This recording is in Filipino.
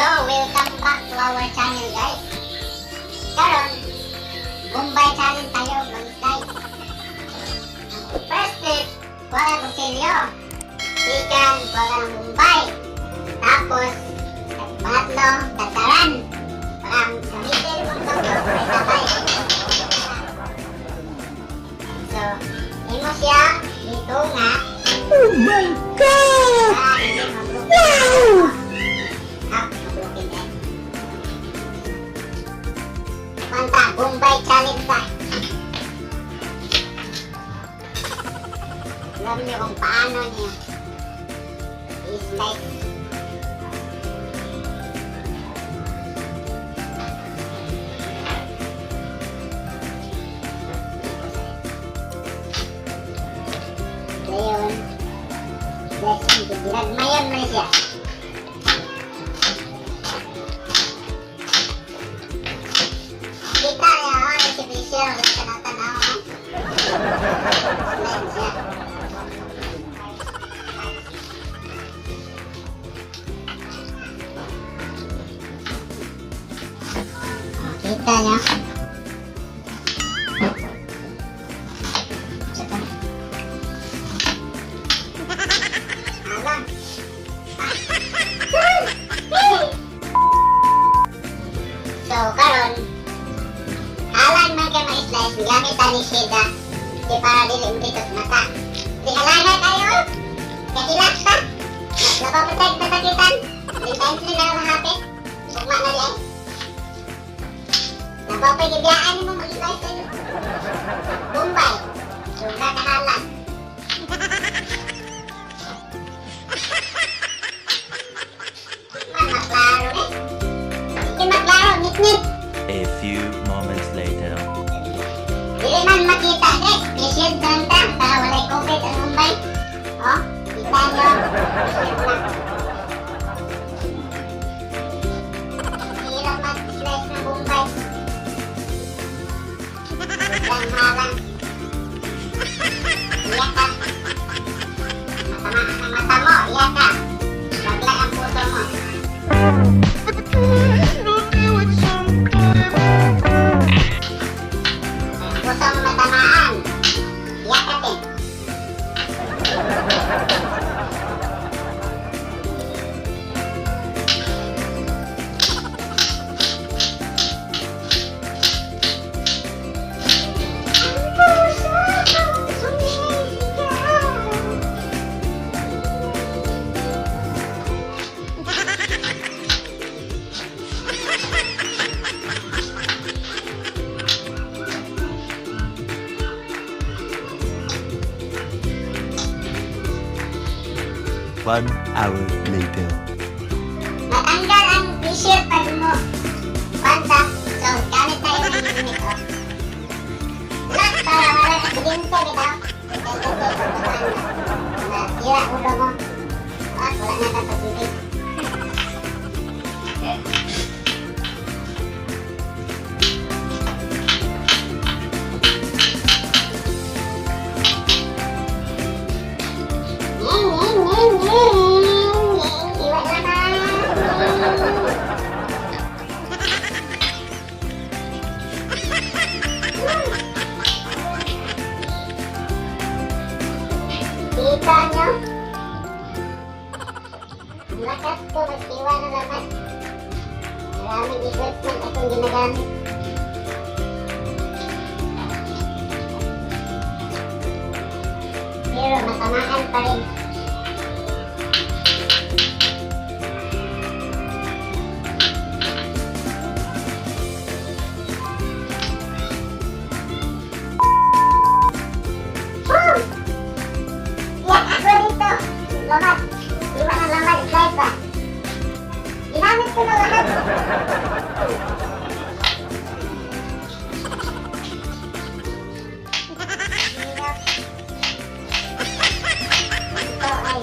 welcome back to our channel guys. Karon, Bombay challenge tayo mga guys. First step, wala kong silyo. Second, wala ng Bombay. Tapos, pangatlo, tataran. Parang gamitin mong tawag may tatay. So, imo siya dito nga. Oh my God! Wow! Manta, Bombay challenge ta. Alam niyo kung paano niyo i-slice. Ngayon, ginagmayan mo siya. Kita niya ako, exhibition, ulit ka natanaw. Slide siya. Kita niya. Alam. So, karon alan man kayo ma-slice, gamit tani shida. Di para dilim dito sa mata. Di halangan kayo. Kakilat pa. Napapatag na takitan. Di times na lang mahapit. Sugma na di ay. Napapagibiyaan mo mag-slice kayo. Bombay. Suga kahalan. Maklaro eh. Sige maklaro, nit-nit. A few moments later. Dili man makita guys, patient lang ta para walay COVID ang Mumbai. Oh, kita nyo. Patient lang. Hirap mag-slice ng Mumbai. Halang-halang. Iyak ka. Matamaan ang mata mo, iyak ka. Bagla ang puso mo. Puso mo matamaan. Iyak ka din. One hour later. Matanggal ang t-shirt pag mo. Panta. So, gamit tayo ng unit, oh. Lock para wala aksidente, bitaw. Tira ulo mo. Lock, wala na tatagibig. Iwan naman. Kita nyo? Ang lakas ko, magsiwa na naman. Maraming equipment akong ginagamit. Pero matamaan pa rin. Yak ako dito. Lamat. Iwan ang lamat. Slide ba? Ginamit ko na lahat. Ito ay